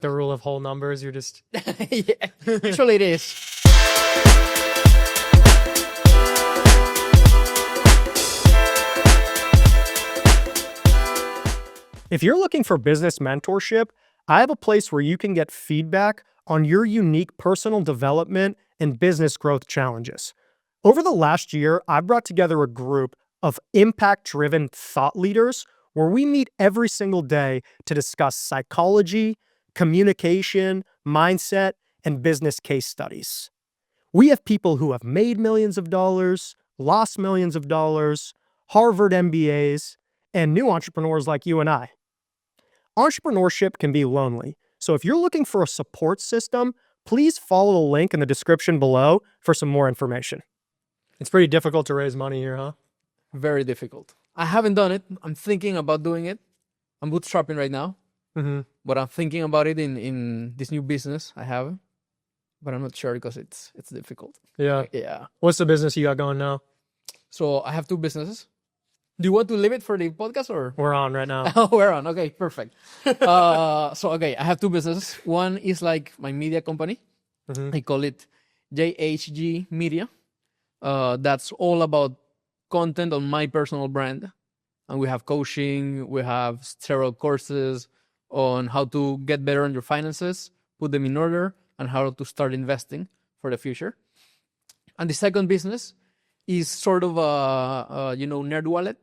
The rule of whole numbers, you're just... Yeah, actually it is. If you're looking for business mentorship, I have a place where you can get feedback on your unique personal development and business growth challenges. Over the last year, I brought together a group of impact-driven thought leaders where we meet every single day to discuss psychology, communication, mindset, and business case studies. We have people who have made millions of dollars, lost millions of dollars, Harvard MBAs, and new entrepreneurs like you and I. Entrepreneurship can be lonely, so if you're looking for a support system, please follow the link in the description below for some more information. It's pretty difficult to raise money here, huh? Very difficult. I haven't done it. I'm thinking about doing it. I'm bootstrapping right now, but I'm thinking about it in this new business I have, but I'm not sure because it's difficult. Yeah. Yeah. What's the business you got going now? So I have two businesses. Do you want to leave it for the podcast or? We're on right now. Oh, we're on. Okay, perfect. Okay, I have two businesses. One is like my media company. I call it JHG Media. That's all about content on my personal brand. And we have coaching, we have several courses on how to get better on your finances, put them in order, and how to start investing for the future. And the second business is sort of a Nerd Wallet.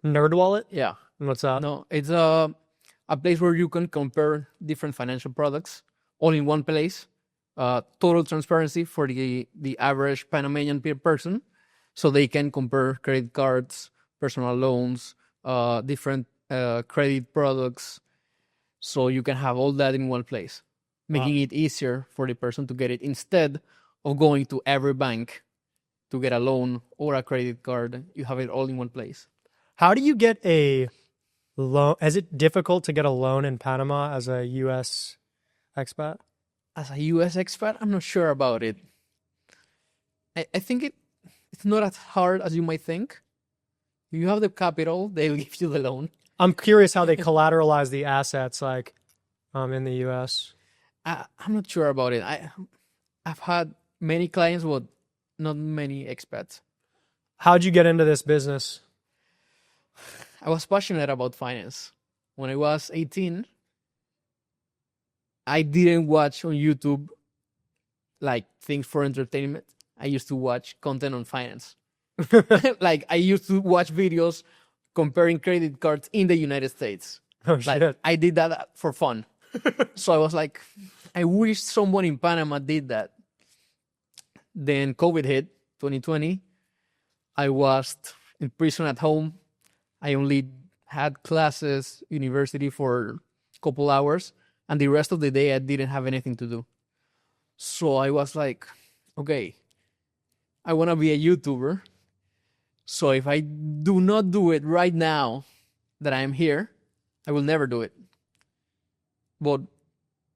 Nerd Wallet? Yeah. What's that? No, it's a place where you can compare different financial products all in one place. Total transparency for the average Panamanian person, so they can compare credit cards, personal loans, different credit products, so you can have all that in one place, making it easier for the person to get it instead of going to every bank to get a loan or a credit card. You have it all in one place. How do you get a loan? Is it difficult to get a loan in Panama as a U.S. expat? As a U.S. expat, I'm not sure about it. I think it's not as hard as you might think. If you have the capital, they'll give you the loan. I'm curious how they collateralize the assets like in the U.S. I'm not sure about it. I've had many clients, but not many expats. How'd you get into this business? I was passionate about finance. When I was 18, I didn't watch on YouTube like things for entertainment. I used to watch content on finance. Like I used to watch videos comparing credit cards in the United States. Oh, like shit. I did that for fun. So I was like, I wish someone in Panama did that. Then COVID hit, 2020. I was in prison at home. I only had classes, university for a couple hours, and the rest of the day I didn't have anything to do. So I was like, okay, I want to be a YouTuber. So if I do not do it right now that I'm here, I will never do it. But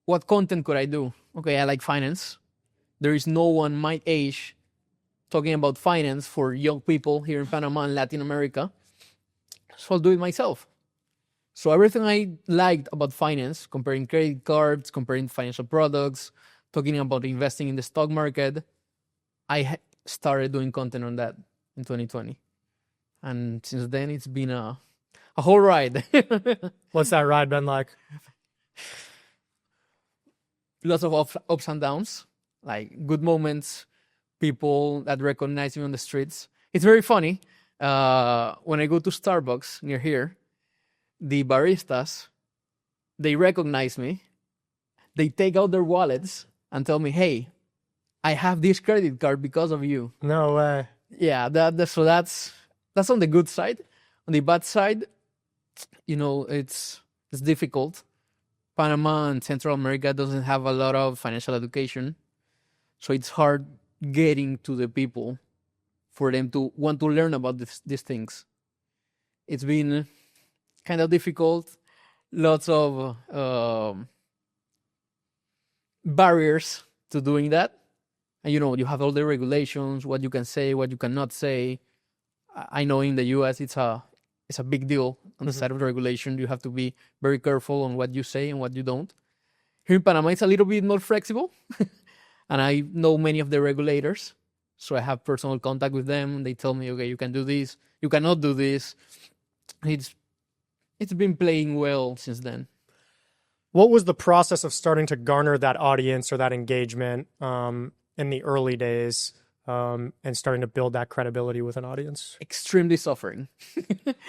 what content could I do? Okay, I like finance. There is no one my age talking about finance for young people here in Panama and Latin America. So I'll do it myself. So everything I liked about finance, comparing credit cards, comparing financial products, talking about investing in the stock market, I started doing content on that in 2020. And since then, it's been a whole ride. What's that ride been like? Lots of ups and downs, like good moments, people that recognize me on the streets. It's very funny. When I go to Starbucks near here, the baristas, they recognize me. They take out their wallets and tell me, hey, I have this credit card because of you. No way. Yeah, so that's on the good side. On the bad side, it's difficult. Panama and Central America doesn't have a lot of financial education, so it's hard getting to the people for them to want to learn about these things. It's been kind of difficult. Lots of barriers to doing that. And you have all the regulations, what you can say, what you cannot say. I know in the US it's a it's a big deal on the side of the regulation. You have to be very careful on what you say and what you don't. Here in Panama, it's a little bit more flexible, and I know many of the regulators, so I have personal contact with them. They tell me, okay, you can do this, you cannot do this. It's been playing well since then. What was the process of starting to garner that audience or that engagement in the early days and starting to build that credibility with an audience? Extremely suffering.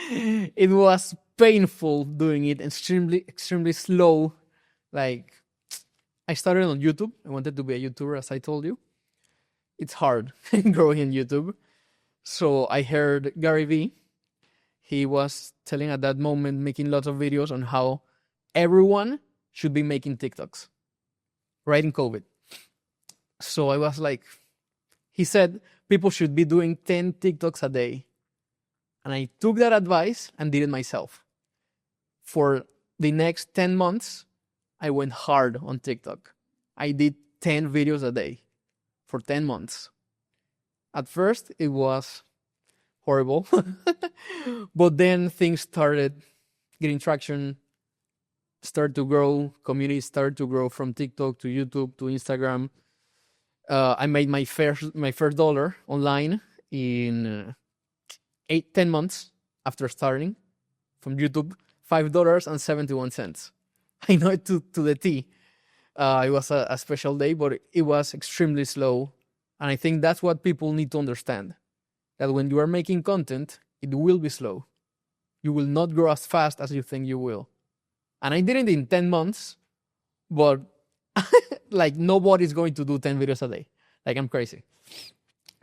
It was painful doing it, extremely slow. Like, I started on YouTube. I wanted to be a YouTuber, as I told you. It's hard growing in YouTube. So I heard Gary Vee. He was telling at that moment, making lots of videos on how everyone should be making TikToks right in COVID. So I was like, he said people should be doing 10 TikToks a day. And I took that advice and did it myself. For the next 10 months, I went hard on TikTok. I did 10 videos a day for 10 months. At first, it was horrible. But then things started getting traction, started to grow. Community started to grow from TikTok to YouTube to Instagram. I made my first dollar online in 10 months after starting from YouTube. $5.71. I know it to the T. It was a special day, but it was extremely slow. And I think that's what people need to understand. That when you are making content, it will be slow. You will not grow as fast as you think you will. And I did it in 10 months, but like nobody's going to do 10 videos a day. Like, I'm crazy.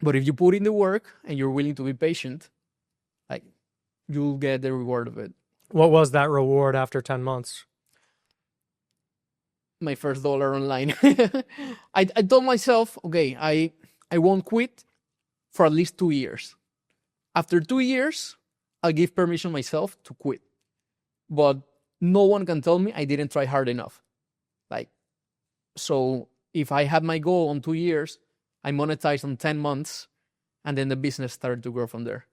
But if you put in the work and you're willing to be patient, like, you'll get the reward of it. What was that reward after 10 months? My first dollar online. I told myself, okay, I won't quit for at least 2 years. After 2 years, I'll give permission myself to quit. But no one can tell me I didn't try hard enough. Like, so if I had my goal on 2 years, I monetized on 10 months, and then the business started to grow from there.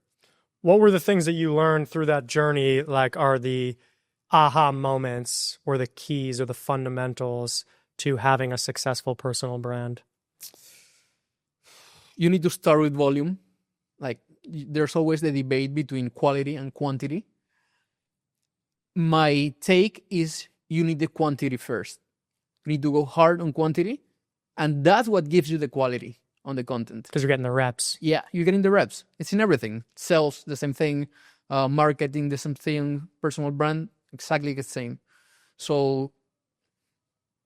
What were the things that you learned through that journey? Like, are the aha moments or the keys or the fundamentals to having a successful personal brand? You need to start with volume. Like, there's always the debate between quality and quantity. My take is you need the quantity first. You need to go hard on quantity, and that's what gives you the quality on the content. Because you're getting the reps. Yeah, you're getting the reps. It's in everything. Sales, the same thing. Marketing, the same thing. Personal brand, exactly the same. So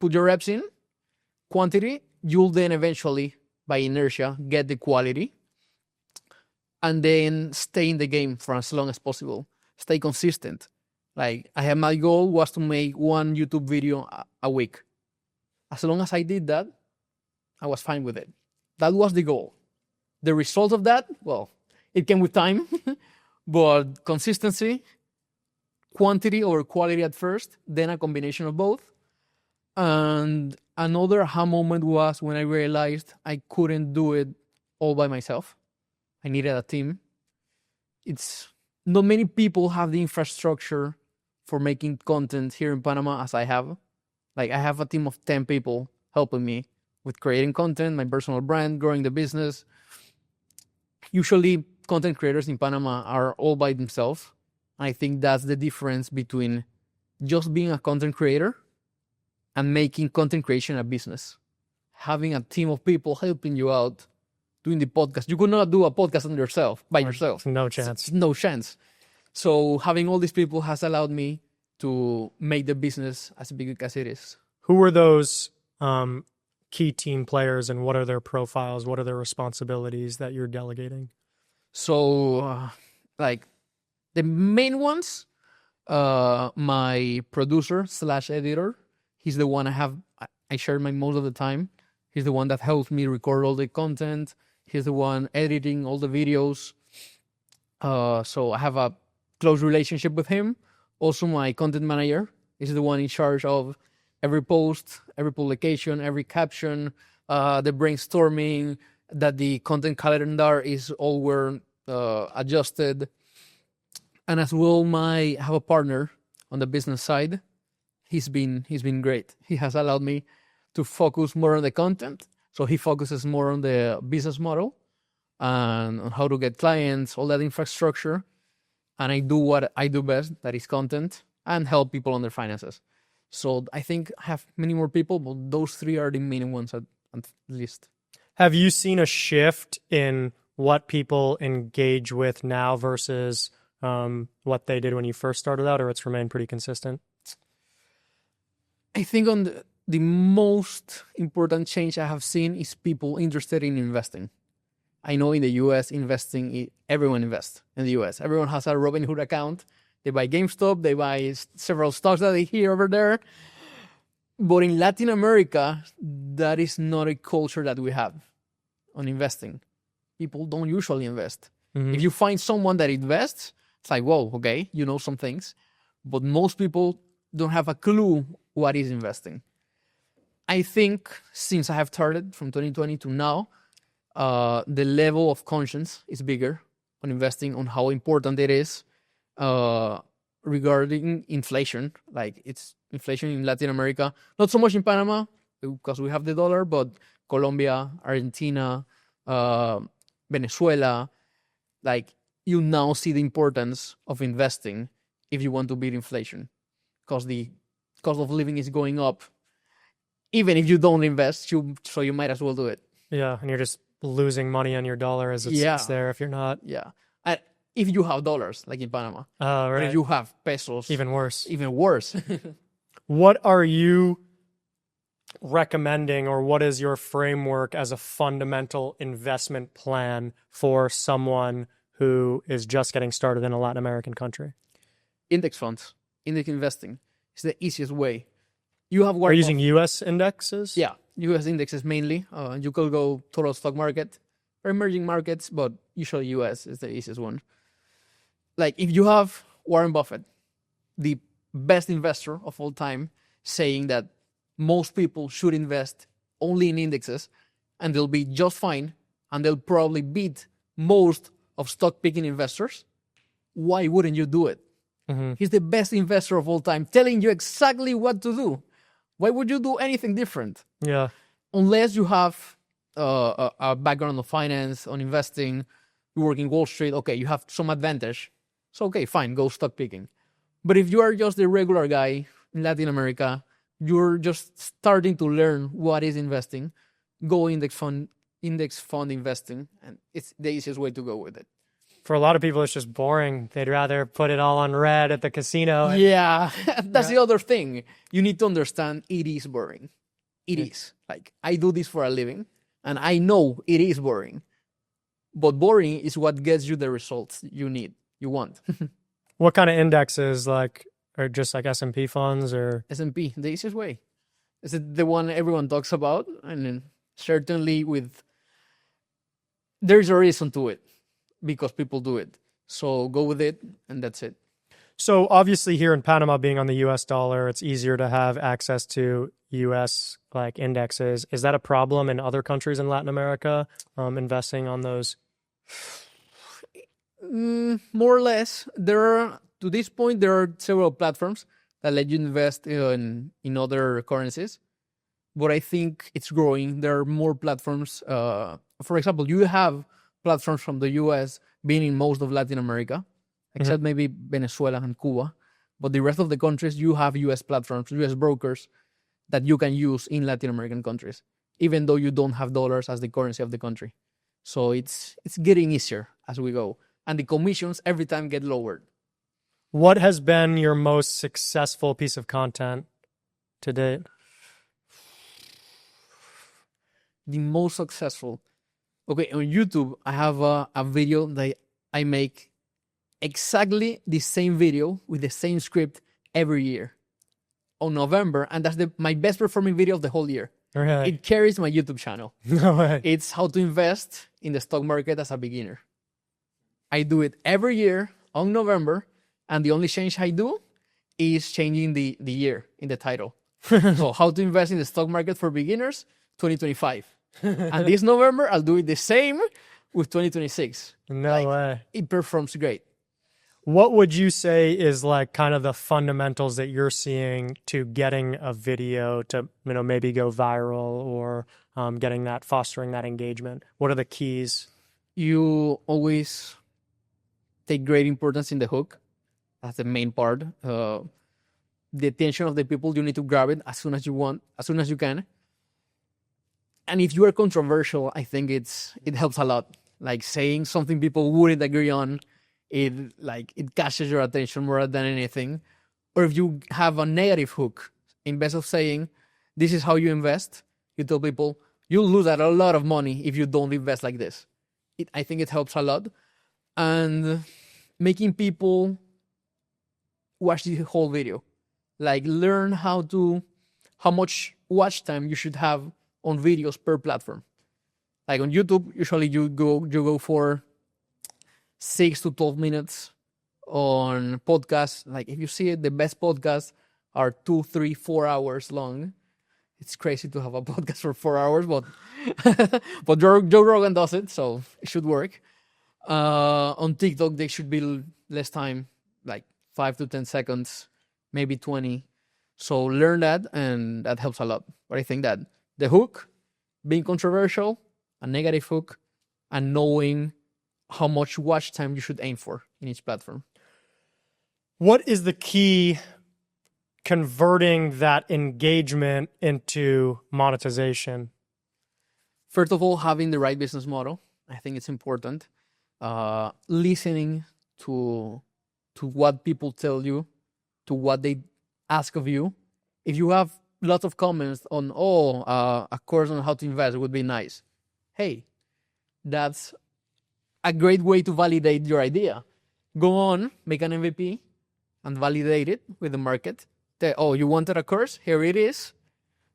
put your reps in, quantity, you'll then eventually, by inertia, get the quality, and then stay in the game for as long as possible. Stay consistent. Like, my goal was to make one YouTube video a week. As long as I did that, I was fine with it. That was the goal. The result of that, well, it came with time, but consistency, quantity over quality at first, then a combination of both. And another aha moment was when I realized I couldn't do it all by myself. I needed a team. It's not many people have the infrastructure for making content here in Panama as I have. Like, I have a team of 10 people helping me with creating content, my personal brand, growing the business. Usually, content creators in Panama are all by themselves. I think that's the difference between just being a content creator and making content creation a business. Having a team of people helping you out, doing the podcast. You could not do a podcast by yourself. No chance. No chance. So having all these people has allowed me to make the business as big as it is. Who were those key team players, and what are their profiles? What are their responsibilities that you're delegating? So, like, the main ones, my producer / editor, he's the one I share my most of the time. He's the one that helps me record all the content. He's the one editing all the videos. So I have a close relationship with him. Also, my content manager is the one in charge of every post, every publication, every caption, the brainstorming, that the content calendar is all adjusted. And as well, I have a partner on the business side. He's been great. He has allowed me to focus more on the content. So he focuses more on the business model and on how to get clients, all that infrastructure. And I do what I do best, that is content, and help people on their finances. So I think I have many more people, but those three are the main ones at least. Have you seen a shift in what people engage with now versus what they did when you first started out, or it's remained pretty consistent? I think on the most important change I have seen is people interested in investing. I know in the US, everyone invests in the US. Everyone has a Robinhood account. They buy GameStop, they buy several stocks that they hear over there. But in Latin America, that is not a culture that we have on investing. People don't usually invest. Mm-hmm. If you find someone that invests, it's like, whoa, okay, you know some things. But most people don't have a clue what is investing. I think since I have started from 2020 to now, the level of conscience is bigger on investing, on how important it is regarding inflation. Like it's inflation in Latin America, not so much in Panama because we have the dollar, but Colombia, Argentina, Venezuela, like you now see the importance of investing if you want to beat inflation because the cost of living is going up. Even if you don't invest, so you might as well do it. Yeah, and you're just losing money on your dollar as it sits there if you're not. Yeah. And if you have dollars, like in Panama. Oh, right. But if you have pesos. Even worse. Even worse. What are you recommending, or what is your framework as a fundamental investment plan for someone who is just getting started in a Latin American country? Index funds, index investing is the easiest way. You have Are you using U.S. indexes? Yeah, U.S. indexes mainly. You could go total stock market or emerging markets, but usually U.S. is the easiest one. Like if you have Warren Buffett, the best investor of all time, saying that most people should invest only in indexes and they'll be just fine and they'll probably beat most of stock picking investors, why wouldn't you do it? Mm-hmm. He's the best investor of all time, telling you exactly what to do. Why would you do anything different? Yeah. Unless you have a background of finance, on investing, you work in Wall Street, okay, you have some advantage. So, okay, fine, go stock picking. But if you are just the regular guy in Latin America, you're just starting to learn what is investing, go index fund investing, and it's the easiest way to go with it. For a lot of people, it's just boring. They'd rather put it all on red at the casino. Yeah, that's the other thing. You need to understand it is boring. It is. Like, I do this for a living, and I know it is boring. But boring is what gets you the results you want. What kind of indexes, like, are just like S&P funds or? S&P, the easiest way. Is it the one everyone talks about? And then certainly there's a reason to it. Because people do it. So go with it, and that's it. So obviously here in Panama, being on the US dollar, it's easier to have access to US like indexes. Is that a problem in other countries in Latin America, investing on those? More or less. To this point, there are several platforms that let you invest in other currencies. But I think it's growing. There are more platforms. For example, you have platforms from the US being in most of Latin America, except maybe Venezuela and Cuba. But the rest of the countries, you have US platforms, US brokers that you can use in Latin American countries, even though you don't have dollars as the currency of the country. So it's getting easier as we go. And the commissions every time get lowered. What has been your most successful piece of content to date? The most successful. Okay, on YouTube, I have a video that I make exactly the same video with the same script every year on November, and that's my best performing video of the whole year. Really? It carries my YouTube channel. No way. It's how to invest in the stock market as a beginner. I do it every year on November, and the only change I do is changing the year in the title. So how to invest in the stock market for beginners, 2025. And this November, I'll do it the same with 2026. No way. It performs great. What would you say is like kind of the fundamentals that you're seeing to getting a video to, maybe go viral or fostering that engagement? What are the keys? You always take great importance in the hook. That's the main part. The attention of the people, you need to grab it as soon as you want, as soon as you can. And if you are controversial, I think it helps a lot. Like saying something people wouldn't agree on, it catches your attention more than anything. Or if you have a negative hook, instead of saying this is how you invest, you tell people you'll lose a lot of money if you don't invest like this. I think it helps a lot. And making people watch the whole video, like learn how much watch time you should have on videos per platform. Like on YouTube, usually you go for 6 to 12 minutes. On podcasts, like if you see it, the best podcasts are 2, 3, 4 hours long. It's crazy to have a podcast for 4 hours, but but Joe Rogan does it, so it should work. On TikTok, they should be less time, like 5 to 10 seconds, maybe 20. So learn that, and that helps a lot. But I think that the hook, being controversial, a negative hook, and knowing how much watch time you should aim for in each platform. What is the key converting that engagement into monetization? First of all, having the right business model. I think it's important. Listening to what people tell you, to what they ask of you. If you have lots of comments on, a course on how to invest would be nice. Hey, that's a great way to validate your idea. Go on, make an MVP, and validate it with the market. You wanted a course? Here it is.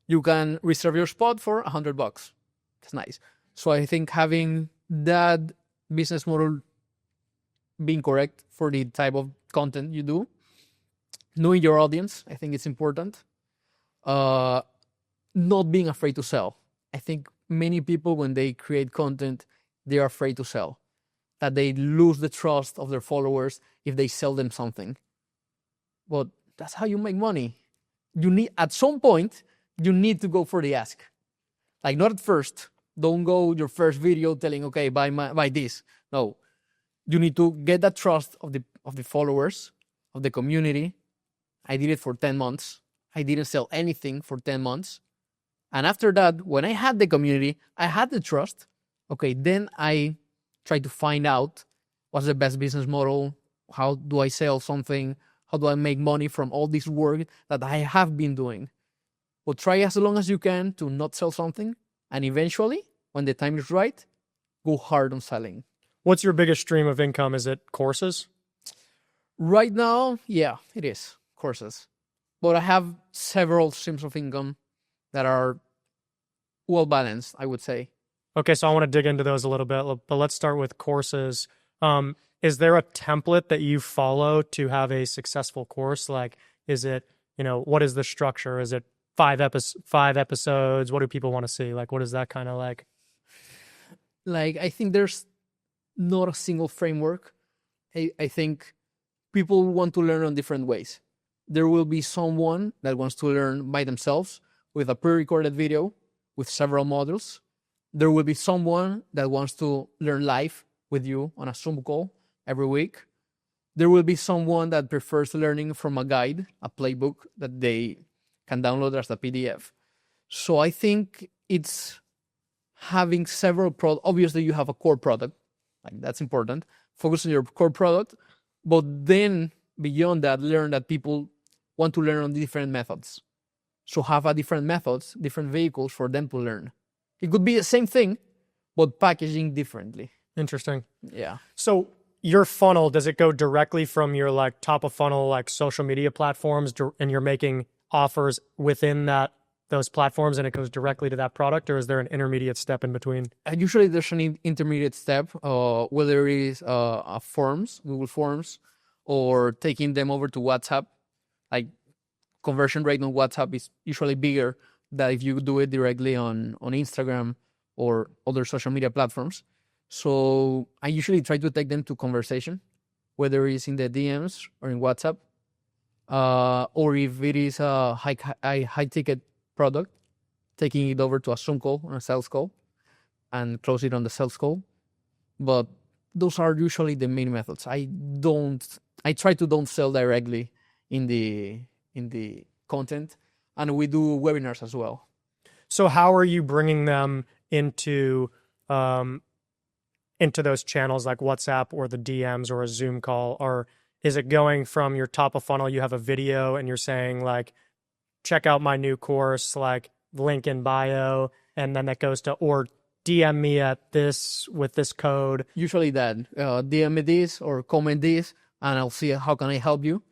You can reserve your spot for $100. That's nice. So I think having that business model being correct for the type of content you do, knowing your audience, I think it's important. Not being afraid to sell. I think many people, when they create content, they are afraid to sell. That they lose the trust of their followers if they sell them something. But that's how you make money. At some point, you need to go for the ask. Like not at first. Don't go your first video telling, okay, buy this. No, you need to get that trust of the followers, of the community. I did it for 10 months. I didn't sell anything for 10 months. And after that, when I had the community, I had the trust. Okay, then I tried to find out what's the best business model. How do I sell something? How do I make money from all this work that I have been doing? But try as long as you can to not sell something. And eventually, when the time is right, go hard on selling. What's your biggest stream of income? Is it courses? Right now, yeah, it is courses. But I have several streams of income that are well balanced, I would say. Okay, so I want to dig into those a little bit, but let's start with courses. Is there a template that you follow to have a successful course? Like, is it, what is the structure? Is it 5 episodes? What do people want to see? Like, what is that kind of like? Like, I think there's not a single framework. I think people want to learn on different ways. There will be someone that wants to learn by themselves with a pre-recorded video with several modules. There will be someone that wants to learn live with you on a Zoom call every week. There will be someone that prefers learning from a guide, a playbook that they can download as a PDF. So I think it's having several products. Obviously, you have a core product. Like that's important. Focus on your core product. But then beyond that, learn that people want to learn on different methods. So have a different methods, different vehicles for them to learn. It could be the same thing, but packaging differently. Interesting. Yeah. So your funnel, does it go directly from your like top of funnel, like social media platforms, and you're making offers within those platforms and it goes directly to that product, or is there an intermediate step in between? Usually there's an intermediate step, whether it is forms, Google Forms, or taking them over to WhatsApp. Like conversion rate on WhatsApp is usually bigger than if you do it directly on Instagram or other social media platforms. So I usually try to take them to conversation whether it's in the DMs or in WhatsApp, or if it is a high ticket product, taking it over to a Zoom call or a sales call and close it on the sales call. But those are usually the main methods. I try to don't sell directly in the content, and we do webinars as well. So how are you bringing them into those channels like WhatsApp or the DMs or a Zoom call? Or is it going from your top of funnel, you have a video and you're saying like, check out my new course, like link in bio, and then that goes to, or DM me at this with this code? Usually that, DM me this or comment this, and I'll see how can I help you.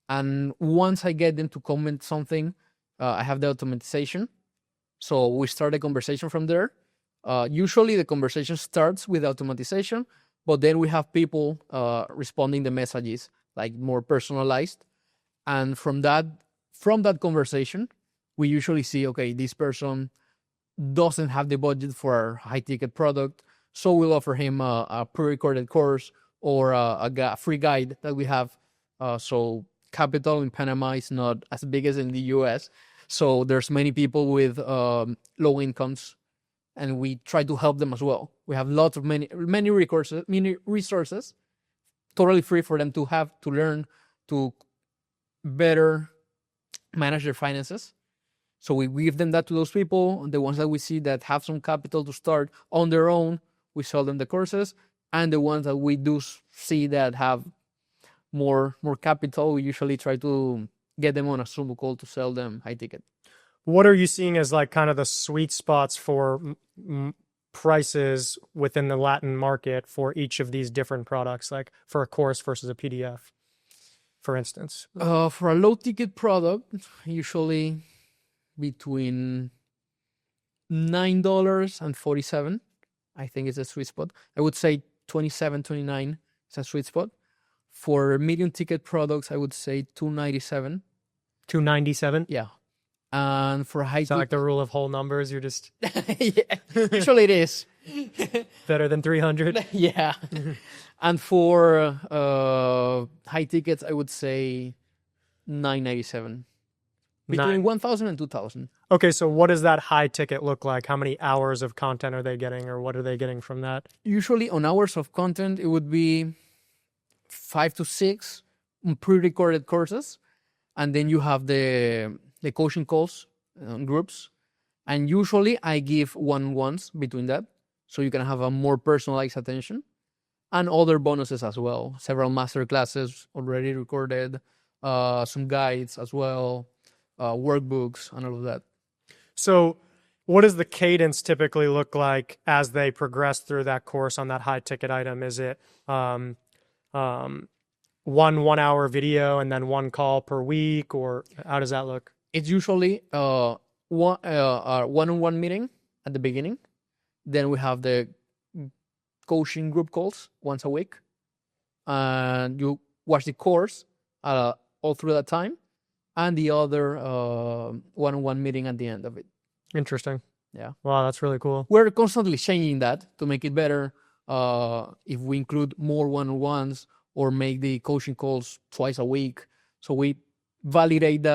And once I get them to comment something, I have the automatization. So we start a conversation from there. Usually the conversation starts with automatization, but then we have people responding the messages, like more personalized. And from that conversation, we usually see, okay, this person doesn't have the budget for a high ticket product, so we'll offer him a pre-recorded course or a free guide that we have. So capital in Panama is not as big as in the US. So there's many people with low incomes, and we try to help them as well. We have lots of many resources, totally free for them to have to learn to better manage their finances. So we give them that to those people, the ones that we see that have some capital to start on their own. We sell them the courses, and the ones that we do see that have more capital, we usually try to get them on a Zoom call to sell them high ticket. What are you seeing as like kind of the sweet spots for prices within the Latin market for each of these different products, like for a course versus a PDF, for instance? For a low ticket product, usually between $9 and $47, I think is a sweet spot. I would say $27, $29 is a sweet spot. For medium ticket products, I would say $297. $297? Yeah. And for high Is that like the rule of whole numbers? You're just yeah, usually it is. better than 300? Yeah. And for high tickets, I would say $997. Between 1,000 and 2,000. Okay, so what does that high ticket look like? How many hours of content are they getting, or what are they getting from that? Usually on hours of content, it would be 5 to 6 pre-recorded courses, and then you have the coaching calls groups, and usually I give one-on-ones between that, so you can have a more personalized attention, and other bonuses as well. Several master classes already recorded, some guides as well, workbooks, and all of that. So what does the cadence typically look like as they progress through that course on that high ticket item? Is it 1 1 hour video and then 1 call per week, or how does that look? It's usually one-on-one meeting at the beginning. Then we have the coaching group calls once a week, and you watch the course all through that time, and the other one-on-one meeting at the end of it. Interesting. Yeah. Wow, that's really cool. We're constantly changing that to make it better. If we include more one-on-ones or make the coaching calls twice a week, so we validate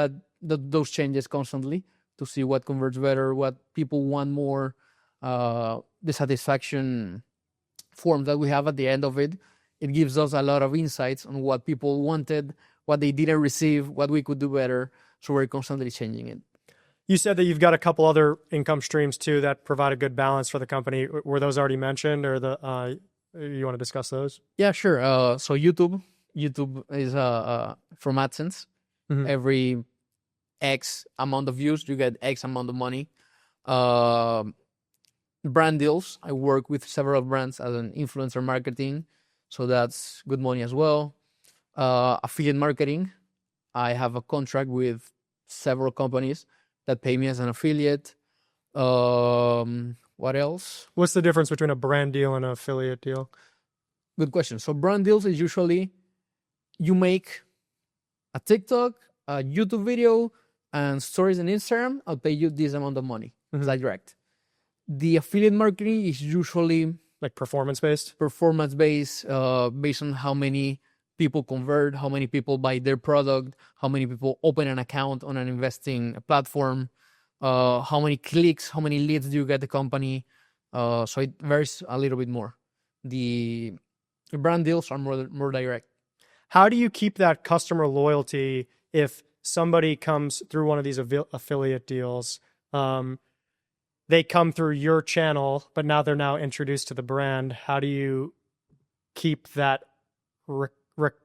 those changes constantly to see what converts better, what people want more, the satisfaction form that we have at the end of it. It gives us a lot of insights on what people wanted, what they didn't receive, what we could do better. So we're constantly changing it. You said that you've got a couple other income streams too that provide a good balance for the company. Were those already mentioned, or you want to discuss those? Yeah, sure. So YouTube is from AdSense. Mm-hmm. Every X amount of views, you get X amount of money. Brand deals. I work with several brands as an influencer marketing, so that's good money as well. Affiliate marketing. I have a contract with several companies that pay me as an affiliate. What else? What's the difference between a brand deal and an affiliate deal? Good question. So brand deals is usually you make a TikTok, a YouTube video, and stories on Instagram. I'll pay you this amount of money. Mm-hmm. It's like direct. The affiliate marketing is usually like performance-based, based on how many people convert, how many people buy their product, how many people open an account on an investing platform, how many clicks, how many leads do you get the company. So it varies a little bit more. The brand deals are more direct. How do you keep that customer loyalty if somebody comes through one of these affiliate deals? They come through your channel, but now they're now introduced to the brand. How do you keep that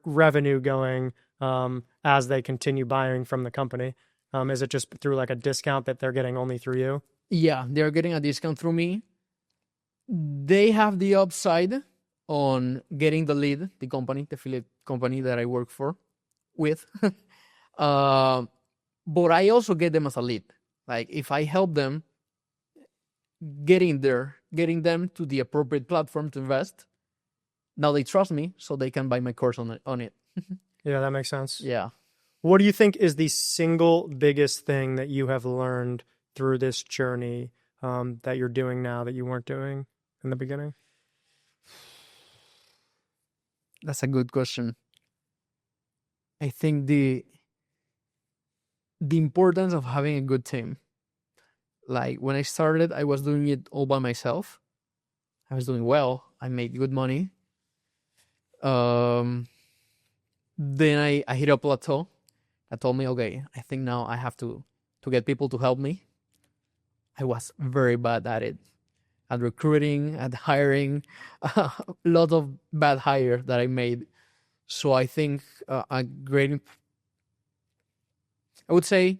revenue going as they continue buying from the company? Is it just through like a discount that they're getting only through you? Yeah, they're getting a discount through me. They have the upside on getting the lead, the affiliate company that I work with. But I also get them as a lead. Like if I help them getting them to the appropriate platform to invest, now they trust me, so they can buy my course on it. Yeah, that makes sense. Yeah. What do you think is the single biggest thing that you have learned through this journey that you're doing now that you weren't doing in the beginning? That's a good question. I think the importance of having a good team. Like when I started, I was doing it all by myself. I was doing well. I made good money. Then I hit a plateau. That told me, okay, I think now I have to get people to help me. I was very bad at it, at recruiting, at hiring, a lot of bad hires that I made. So I think I would say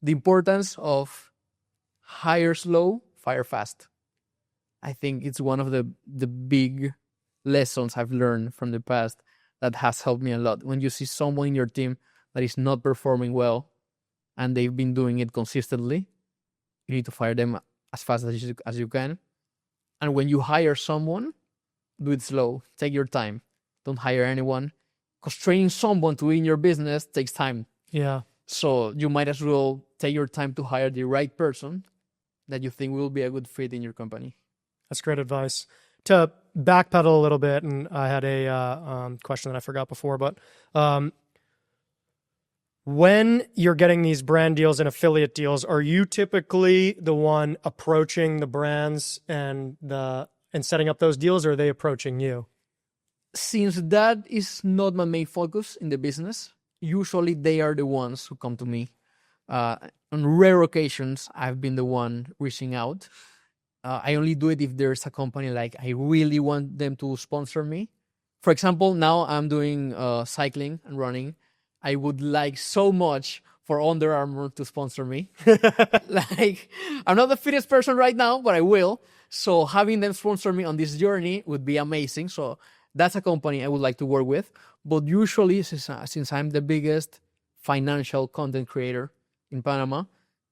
the importance of hire slow, fire fast. I think it's one of the big lessons I've learned from the past that has helped me a lot. When you see someone in your team that is not performing well and they've been doing it consistently, you need to fire them as fast as you can. And when you hire someone, do it slow. Take your time. Don't hire anyone, because training someone to win your business takes time. Yeah. So you might as well take your time to hire the right person that you think will be a good fit in your company. That's great advice. To backpedal a little bit, and I had a question that I forgot before, but when you're getting these brand deals and affiliate deals, are you typically the one approaching the brands and setting up those deals, or are they approaching you? Since that is not my main focus in the business, usually they are the ones who come to me. On rare occasions, I've been the one reaching out. I only do it if there's a company like I really want them to sponsor me. For example, now I'm doing cycling and running. I would like so much for Under Armour to sponsor me. Like, I'm not the fittest person right now, but I will. So having them sponsor me on this journey would be amazing. So that's a company I would like to work with. But usually, since I'm the biggest financial content creator in Panama,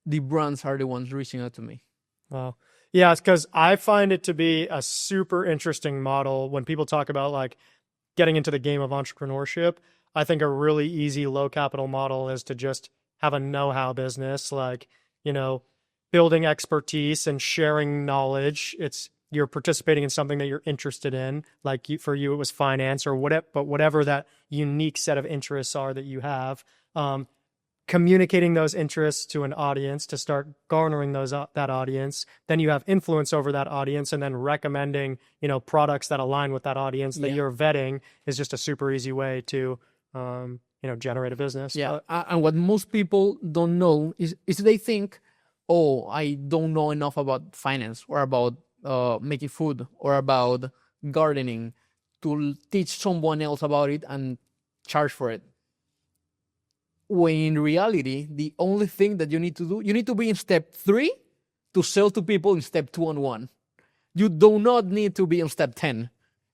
the brands are the ones reaching out to me. Wow. Yeah, it's because I find it to be a super interesting model when people talk about like getting into the game of entrepreneurship. I think a really easy low capital model is to just have a know-how business, like, building expertise and sharing knowledge. You're participating in something that you're interested in. Like for you, it was finance or whatever, but whatever that unique set of interests are that you have, communicating those interests to an audience to start garnering that audience. Then you have influence over that audience, and then recommending, products that align with that audience that you're vetting is just a super easy way to, generate a business. Yeah. And what most people don't know is they think, oh, I don't know enough about finance or about making food or about gardening to teach someone else about it and charge for it. When in reality, the only thing that you need to do, you need to be in step 3 to sell to people in step 2 and 1. You do not need to be in step 10.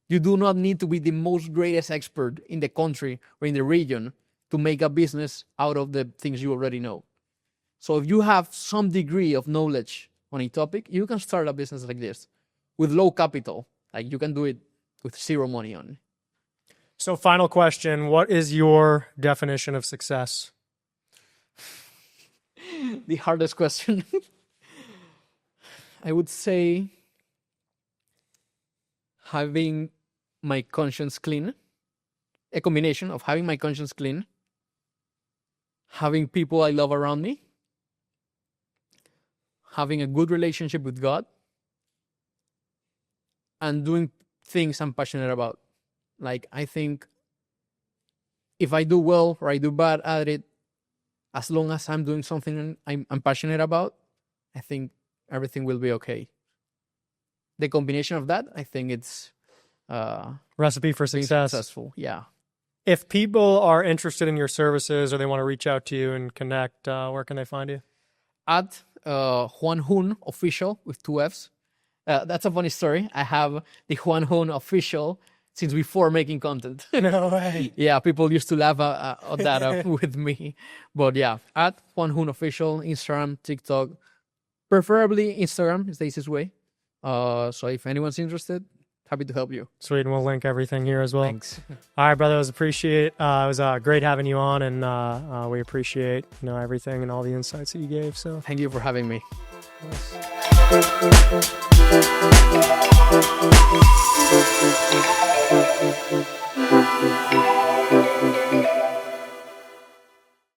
You do not need to be the most greatest expert in the country or in the region to make a business out of the things you already know. So if you have some degree of knowledge on a topic, you can start a business like this with low capital. Like you can do it with zero money on. So final question, what is your definition of success? The hardest question. I would say having my conscience clean a combination of having my conscience clean, having people I love around me, having a good relationship with God, and doing things I'm passionate about. Like, I think if I do well or I do bad at it, as long as I'm doing something I'm passionate about, I think everything will be okay. The combination of that, I think it's Recipe for being success. successful. Yeah. If people are interested in your services or they want to reach out to you and connect, where can they find you? At Juan Hun official with 2 F's. That's a funny story. I have the Juan Hun official since before making content. No way. Yeah, people used to laugh at that with me. But yeah, at Juan Hun official, Instagram, TikTok, preferably Instagram is the easiest way. So if anyone's interested, happy to help you. Sweet, and we'll link everything here as well. Thanks. All right, brother. It was great having you on, and we appreciate everything and all the insights that you gave. So Thank you for having me. yes.